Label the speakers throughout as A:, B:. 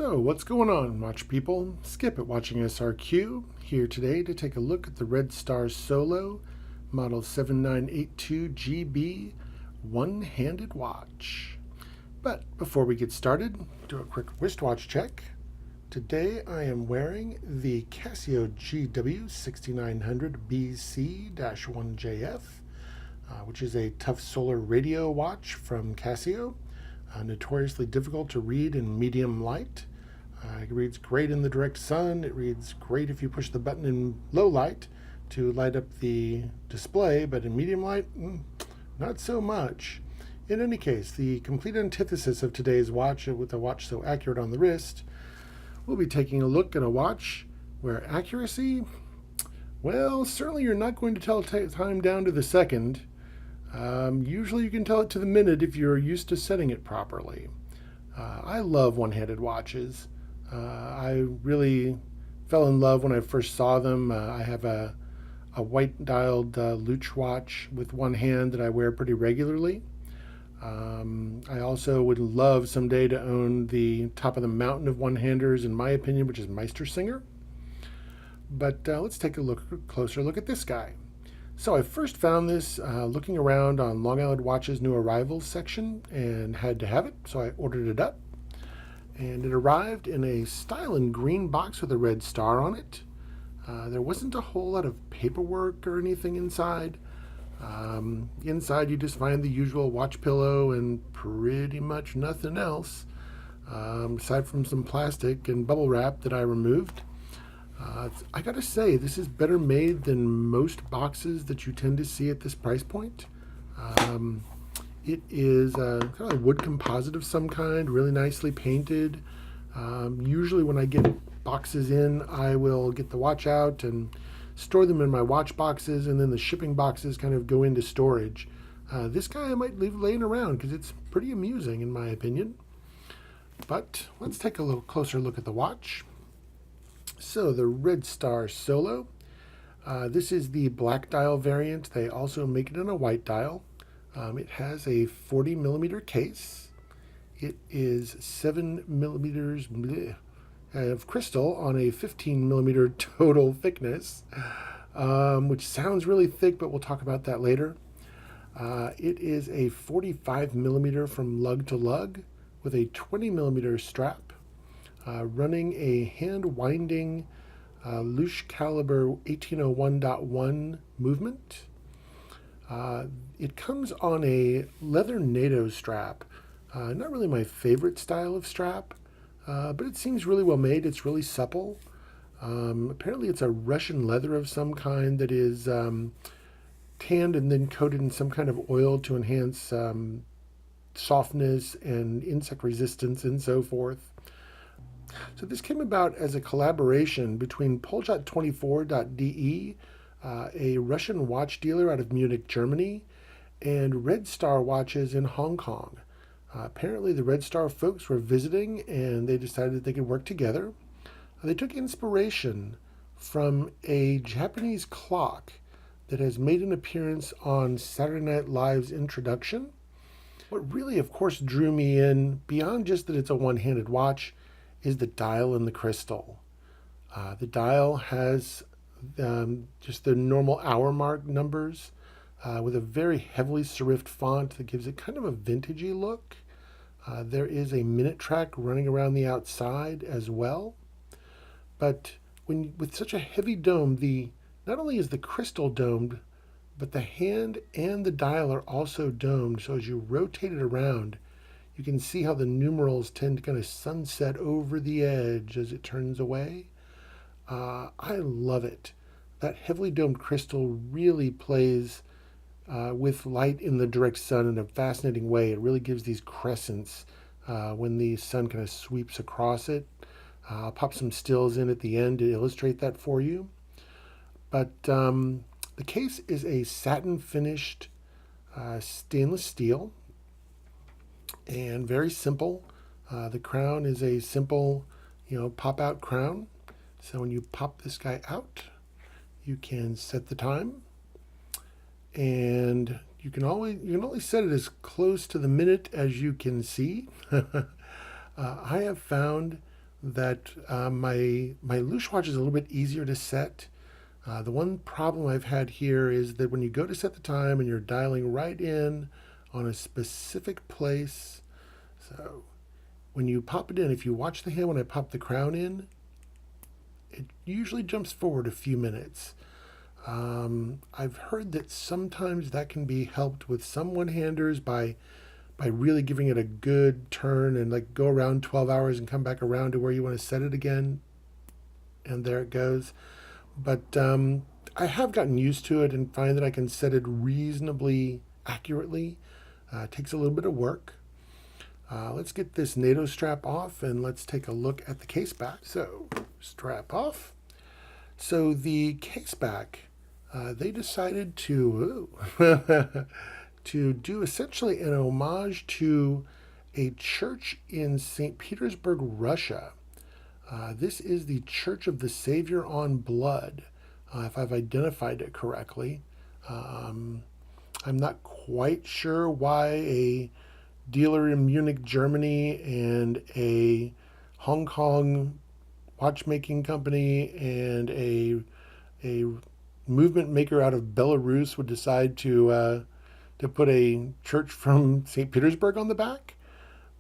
A: So, what's going on, watch people? Skip at Watching SRQ, here today to take a look at the Red Star Solo model 7982G-B one-handed watch. But before we get started, do a quick wristwatch check. Today I am wearing the Casio GW6900BC-1JF, which is a tough solar radio watch from Casio. Notoriously difficult to read in medium light. It reads great in the direct sun. It reads great if you push the button in low light to light up the display, but in medium light, not so much. In any case, the complete antithesis of today's watch, with a watch so accurate on the wrist, we'll be taking a look at a watch where accuracy, well, certainly you're not going to tell time down to the second. Usually you can tell it to the minute if you're used to setting it properly. I love one-handed watches. I really fell in love when I first saw them. I have a white-dialed Luch watch with one hand that I wear pretty regularly. I also would love someday to own the top of the mountain of one-handers, in my opinion, which is Meistersinger. But let's take a closer look at this guy. So I first found this looking around on Long Island Watch's new arrivals section and had to have it, so I ordered it up. And it arrived in a styling green box with a red star on it. There wasn't a whole lot of paperwork or anything inside. Inside you just find the usual watch pillow and pretty much nothing else, aside from some plastic and bubble wrap that I removed. I gotta say, this is better made than most boxes that you tend to see at this price point. It is kind of a wood composite of some kind, really nicely painted. Usually when I get boxes in, I will get the watch out and store them in my watch boxes, and then the shipping boxes kind of go into storage. This guy I might leave laying around because it's pretty amusing in my opinion. But let's take a little closer look at the watch. So the Red Star Solo, this is the black dial variant. They also make it in a white dial. It has a 40 millimeter case. It is 7 millimeters of crystal on a 15 millimeter total thickness, which sounds really thick, but we'll talk about that later. It is a 45 millimeter from lug to lug with a 20 millimeter strap. Running a hand-winding Luch caliber 1801.1 movement. It comes on a leather NATO strap. Not really my favorite style of strap, but it seems really well made. It's really supple. Apparently it's a Russian leather of some kind that is tanned and then coated in some kind of oil to enhance softness and insect resistance and so forth. So this came about as a collaboration between Polshot24.de, a Russian watch dealer out of Munich, Germany, and Red Star Watches in Hong Kong. Apparently the Red Star folks were visiting and they decided that they could work together. They took inspiration from a Japanese clock that has made an appearance on Saturday Night Live's introduction. What really, of course, drew me in, beyond just that it's a one-handed watch, is the dial and the crystal. The dial has just the normal hour mark numbers with a very heavily serifed font that gives it kind of a vintagey look. There is a minute track running around the outside as well. But with such a heavy dome, not only is the crystal domed, but the hand and the dial are also domed. So as you rotate it around, you can see how the numerals tend to kind of sunset over the edge as it turns away. I love it. That heavily domed crystal really plays with light in the direct sun in a fascinating way. It really gives these crescents when the sun kind of sweeps across it. I'll pop some stills in at the end to illustrate that for you. But the case is a satin finished stainless steel. And very simple. The crown is a simple, pop-out crown. So when you pop this guy out, you can set the time, and you can only set it as close to the minute as you can see. I have found that my loose watch is a little bit easier to set. The one problem I've had here is that when you go to set the time and you're dialing right in on a specific place, so when you pop it in, if you watch the hand when I pop the crown in, it usually jumps forward a few minutes. I've heard that sometimes that can be helped with some one-handers by really giving it a good turn and like go around 12 hours and come back around to where you want to set it again. And there it goes. But I have gotten used to it and find that I can set it reasonably accurately. It takes a little bit of work. Let's get this NATO strap off and let's take a look at the case back. So strap off. So the case back, they decided to to do essentially an homage to a church in St. Petersburg, Russia. This is the Church of the Savior on Blood, if I've identified it correctly. I'm not quite sure why a dealer in Munich, Germany, and a Hong Kong watchmaking company and a movement maker out of Belarus would decide to put a church from St. Petersburg on the back.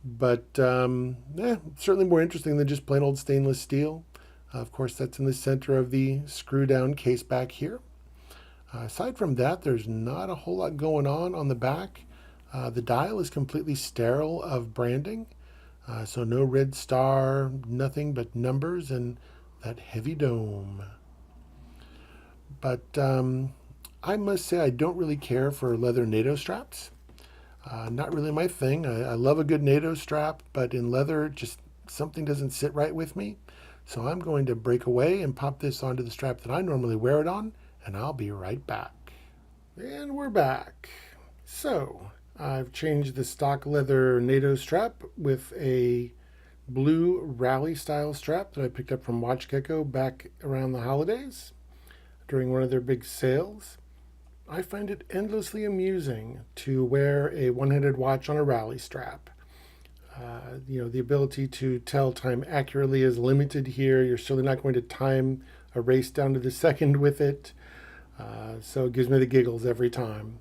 A: But certainly more interesting than just plain old stainless steel. Of course, that's in the center of the screw-down case back here. Aside from that, there's not a whole lot going on the back. The dial is completely sterile of branding. So no red star, nothing but numbers and that heavy dome. But I must say I don't really care for leather NATO straps. Not really my thing. I love a good NATO strap, but in leather, just something doesn't sit right with me. So I'm going to break away and pop this onto the strap that I normally wear it on, and I'll be right back. And we're back. So I've changed the stock leather NATO strap with a blue rally style strap that I picked up from WatchGecko back around the holidays during one of their big sales. I find it endlessly amusing to wear a one-handed watch on a rally strap. The ability to tell time accurately is limited here. You're certainly not going to time a race down to the second with it. So it gives me the giggles every time.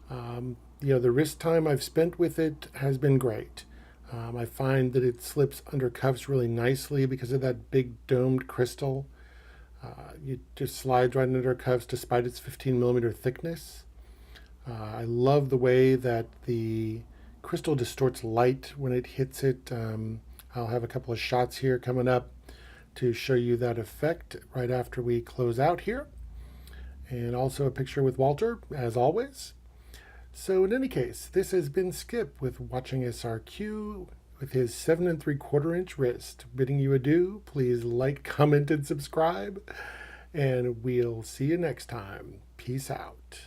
A: The wrist time I've spent with it has been great. I find that it slips under cuffs really nicely because of that big domed crystal. It just slides right under cuffs despite its 15 millimeter thickness. I love the way that the crystal distorts light when it hits it. I'll have a couple of shots here coming up to show you that effect right after we close out here. And also a picture with Walter, as always. So in any case, this has been Skip with Watching SRQ with his 7 3/4 inch wrist. Bidding you adieu. Please like, comment, and subscribe. And we'll see you next time. Peace out.